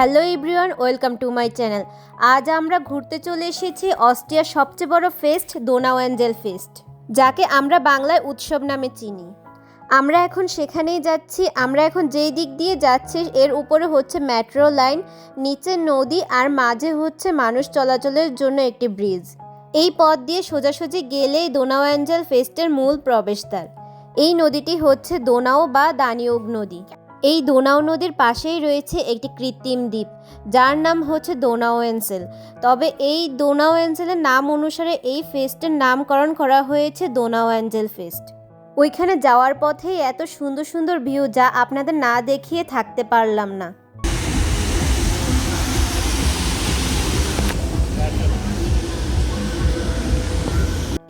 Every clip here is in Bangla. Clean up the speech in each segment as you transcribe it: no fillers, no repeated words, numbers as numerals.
Hello everyone, welcome to my channel. আজ আমরা ঘুরতে চলে এসেছি অস্ট্রিয়ার সবচেয়ে বড় ফেস্ট দোনাউ অ্যাঞ্জেল ফেস্ট, যাকে আমরা বাংলায় উৎসব নামে চিনি। আমরা এখন সেখানেই যাচ্ছি। আমরা এখন যেই দিক দিয়ে যাচ্ছি এর উপরে হচ্ছে মেট্রো লাইন, নিচে নদী আর মাঝে হচ্ছে মানুষ চলাচলের জন্য একটি ব্রিজ। এই পথ দিয়ে সোজাসুজি গেলেই দোনাউ অ্যাঞ্জেল ফেস্টের মূল প্রবেশদ্বার। এই নদীটি হচ্ছে দোনাউ বা দানিউব নদী। এই দোনাউ নদীর পাশেই রয়েছে একটি কৃত্রিম দ্বীপ, যার নাম হচ্ছে দোনাউ অ্যাঞ্জেল। তবে এই দোনাউ অ্যাঞ্জেলের নাম অনুসারে এই ফেস্টের নামকরণ করা হয়েছে দোনাউ অ্যাঞ্জেল ফেস্ট। ওইখানে যাওয়ার পথেই এত সুন্দর সুন্দর ভিউ, যা আপনাদের না দেখিয়ে থাকতে পারলাম না।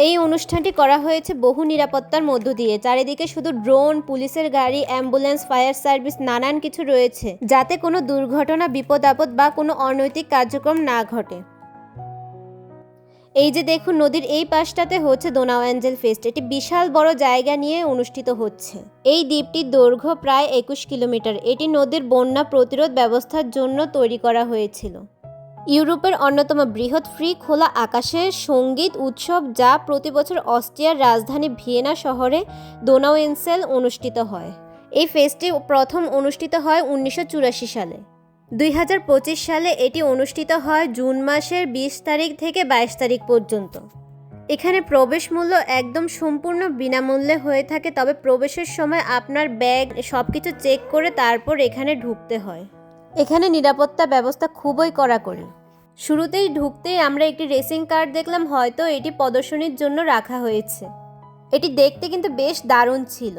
এই অনুষ্ঠানটি করা হয়েছে বহু নিরাপত্তার মধ্য দিয়ে। চারিদিকে শুধু ড্রোন, পুলিশের গাড়ি, অ্যাম্বুলেন্স, ফায়ার সার্ভিস, নানান কিছু রয়েছে, যাতে কোনো দুর্ঘটনা, বিপদ আপদ বা কোনো অনৈতিক কার্যক্রম না ঘটে। এই যে দেখুন, নদীর এই পাশটাতে হচ্ছে দোনাউ অ্যাঞ্জেল ফেস্ট। এটি বিশাল বড় জায়গা নিয়ে অনুষ্ঠিত হচ্ছে। এই দ্বীপটির দৈর্ঘ্য প্রায় 21 কিলোমিটার। এটি নদীর বন্যা প্রতিরোধ ব্যবস্থার জন্য তৈরি করা হয়েছিল। ইউরোপের অন্যতম বৃহৎ ফ্রি খোলা আকাশের সঙ্গীত উৎসব, যা প্রতি বছর অস্ট্রিয়ার রাজধানী ভিয়েনা শহরে দোনাউ অ্যাঞ্জেল অনুষ্ঠিত হয়। এই ফেস্টটি প্রথম অনুষ্ঠিত হয় 1984 সালে। 2025 সালে এটি অনুষ্ঠিত হয় জুন মাসের 20 তারিখ থেকে 22 তারিখ পর্যন্ত। এখানে প্রবেশ মূল্য একদম সম্পূর্ণ বিনামূল্যে হয়ে থাকে, তবে প্রবেশের সময় আপনার ব্যাগ সবকিছু চেক করে তারপর এখানে ঢুকতে হয়। এখানে নিরাপত্তা ব্যবস্থা খুবই কড়াকড়ি। শুরুতেই ঢুকতেই আমরা একটি রেসিং কার দেখলাম, হয়তো এটি প্রদর্শনীর জন্য রাখা হয়েছে। এটি দেখতে কিন্তু বেশ দারুণ ছিল।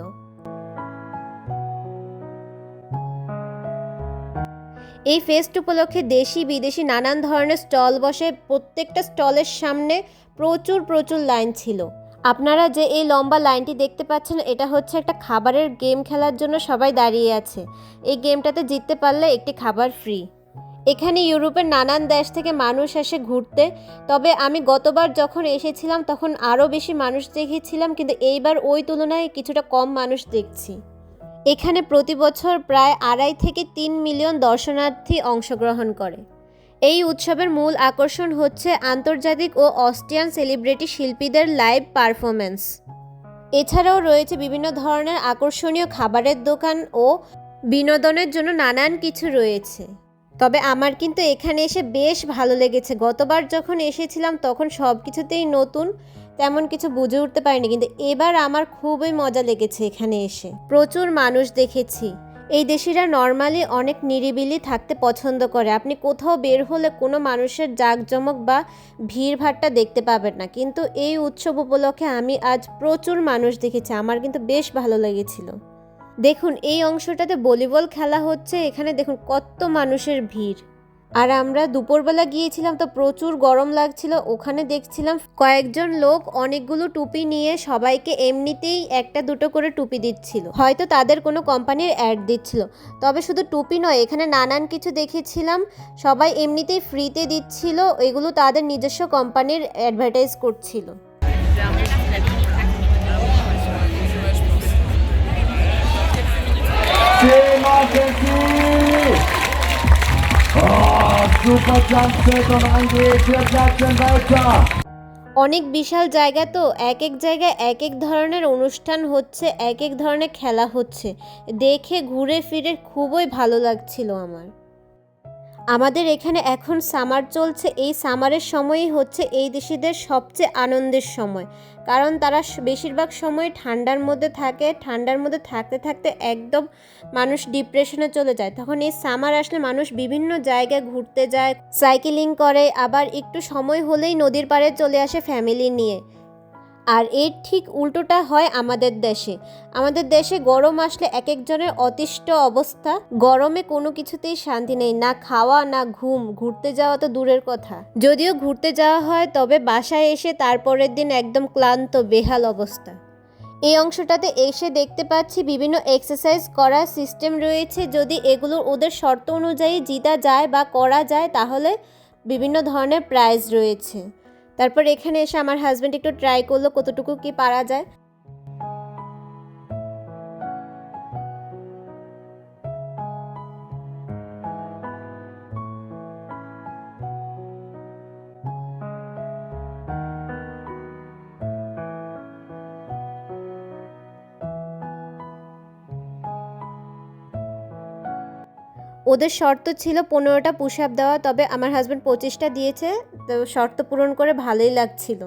এই ফেস্ট উপলক্ষে দেশি বিদেশি নানান ধরনের স্টল বসে। প্রত্যেকটা স্টলের সামনে প্রচুর লাইন ছিল। আপনারা যে এই লম্বা লাইনটি দেখতে পাচ্ছেন, এটা হচ্ছে একটা খাবারের গেম খেলার জন্য সবাই দাঁড়িয়ে আছে। এই গেমটাতে জিততে পারলে একটি খাবার ফ্রি। এখানে ইউরোপের নানান দেশ থেকে মানুষ আসে ঘুরতে। তবে আমি গতবার যখন এসেছিলাম তখন আরও বেশি মানুষ দেখেছিলাম, কিন্তু এইবার ওই তুলনায় কিছুটা কম মানুষ দেখছি। এখানে প্রতি বছর প্রায় 2.5 থেকে 3 মিলিয়ন দর্শনার্থী অংশগ্রহণ করে। এই উৎসবের মূল আকর্ষণ হচ্ছে আন্তর্জাতিক ও অস্ট্রিয়ান সেলিব্রিটি শিল্পীদের লাইভ পারফরমেন্স। এছাড়াও রয়েছে বিভিন্ন ধরনের আকর্ষণীয় খাবারের দোকান ও বিনোদনের জন্য নানান কিছু রয়েছে। তবে আমার কিন্তু এখানে এসে বেশ ভালো লেগেছে। গতবার যখন এসেছিলাম তখন সব কিছুতেই নতুন, তেমন কিছু বুঝে উঠতে পারিনি, কিন্তু এবার আমার খুবই মজা লেগেছে এখানে এসে। প্রচুর মানুষ দেখেছি। এই দেশিরা নর্মালি অনেক নিরিবিলি থাকতে পছন্দ করে। আপনি কোথাও বের হলে কোনো মানুষের জাঁকজমক বা ভিড়ভাট্টা দেখতে পাবেন না, কিন্তু এই উৎসব উপলক্ষে আমি আজ প্রচুর মানুষ দেখেছি। আমার কিন্তু বেশ ভালো লেগেছিল। দেখুন, এই অংশটাতে ভলিবল খেলা হচ্ছে। এখানে দেখুন কত মানুষের ভিড়। আর আমরা দুপুরবেলা গিয়েছিলাম তো প্রচুর গরম লাগছিল। ওখানে দেখছিলাম কয়েকজন লোক অনেকগুলো টুপি নিয়ে সবাইকে এমনিতেই একটা দুটো করে টুপি দিচ্ছিল, হয়তো তাদের কোনো কোম্পানির অ্যাড দিচ্ছিল। তবে শুধু টুপি নয়, এখানে নানান কিছু দেখেছিলাম সবাই এমনিতেই ফ্রিতে দিচ্ছিল। এগুলো তাদের নিজস্ব কোম্পানির অ্যাডভার্টাইজ করছিল। অনেক বিশাল জায়গা তো, এক এক জায়গায় এক এক ধরনের অনুষ্ঠান হচ্ছে, এক এক ধরনের খেলা হচ্ছে। দেখে ঘুরে ফিরে খুবই ভালো লাগছিল আমার। আমাদের এখানে এখন সামার চলছে। এই সামারের সময়ই হচ্ছে এই দেশিদের সবচেয়ে আনন্দের সময়, কারণ তারা বেশিরভাগ সময় ঠান্ডার মধ্যে থাকে। ঠান্ডার মধ্যে থাকতে থাকতে একদম মানুষ ডিপ্রেশনে চলে যায়। তখন এই সামার আসলে মানুষ বিভিন্ন জায়গায় ঘুরতে যায়, সাইকেলিং করে, আবার একটু সময় হলেই নদীর পাড়ে চলে আসে ফ্যামিলি নিয়ে। আর এর ঠিক উল্টোটা হয় আমাদের দেশে। আমাদের দেশে গরম আসলে এক একজনের অতিষ্ঠ অবস্থা। গরমে কোনো কিছুতেই শান্তি নেই, না খাওয়া না ঘুম। ঘুরতে যাওয়া তো দূরের কথা, যদিও ঘুরতে যাওয়া হয় তবে বাসায় এসে তারপরের দিন একদম ক্লান্ত, বেহাল অবস্থা। এই অংশটাতে এসে দেখতে পাচ্ছি বিভিন্ন এক্সারসাইজ করার সিস্টেম রয়েছে। যদি এগুলো ওদের শর্ত অনুযায়ী জিতা যায় বা করা যায় তাহলে বিভিন্ন ধরনের প্রাইজ রয়েছে। তারপর এখানে এসে আমার হাজব্যান্ড একটু ট্রাই করলো কতটুকু কি পারা যায়। ওদের শর্ত ছিল 15টা পুশ আপ দেওয়া, তবে আমার হাজব্যান্ড 25টা দিয়েছে, তো শর্ত পূরণ করে ভালোই লাগছিল।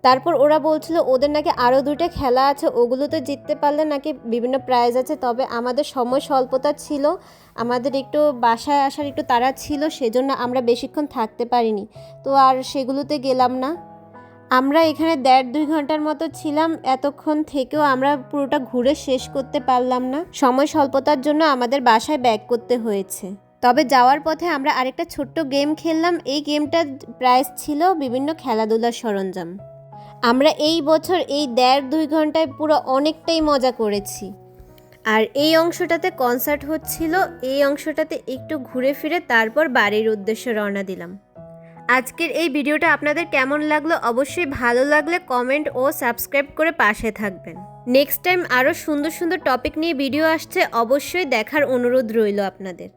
তারপর ওরা বলছিল ওদের নাকি আরও 2টা খেলা আছে, ওগুলোতে জিততে পারলে নাকি বিভিন্ন প্রাইজ আছে। তবে আমাদের সময় স্বল্পতা ছিল, আমাদের একটু বাসায় আসার একটু তাড়া ছিল, সেজন্য আমরা বেশিক্ষণ থাকতে পারিনি, তো আর সেগুলোতে গেলাম না। আমরা এখানে 1.5-2 ঘন্টার মতো ছিলাম, এতক্ষণ থেকেও আমরা পুরোটা ঘুরে শেষ করতে পারলাম না। সময় স্বল্পতার জন্য আমাদের বাসায় ব্যাক করতে হয়েছে। তবে যাওয়ার পথে আমরা আরেকটা ছোট্ট গেম খেললাম। এই গেমটার প্রাইস ছিল বিভিন্ন খেলাধুলার সরঞ্জাম। আমরা এই বছর এই 1.5-2 ঘন্টায় পুরো অনেকটাই মজা করেছি। আর এই অংশটাতে কনসার্ট হচ্ছিল, এই অংশটাতে একটু ঘুরে ফিরে তারপর বাড়ির উদ্দেশ্যে রওনা দিলাম। আজকের এই ভিডিওটা আপনাদের কেমন লাগলো? অবশ্যই ভালো লাগলে কমেন্ট ও সাবস্ক্রাইব করে পাশে থাকবেন। নেক্সট টাইম আরও সুন্দর সুন্দর টপিক নিয়ে ভিডিও আসছে, অবশ্যই দেখার অনুরোধ রইল আপনাদের।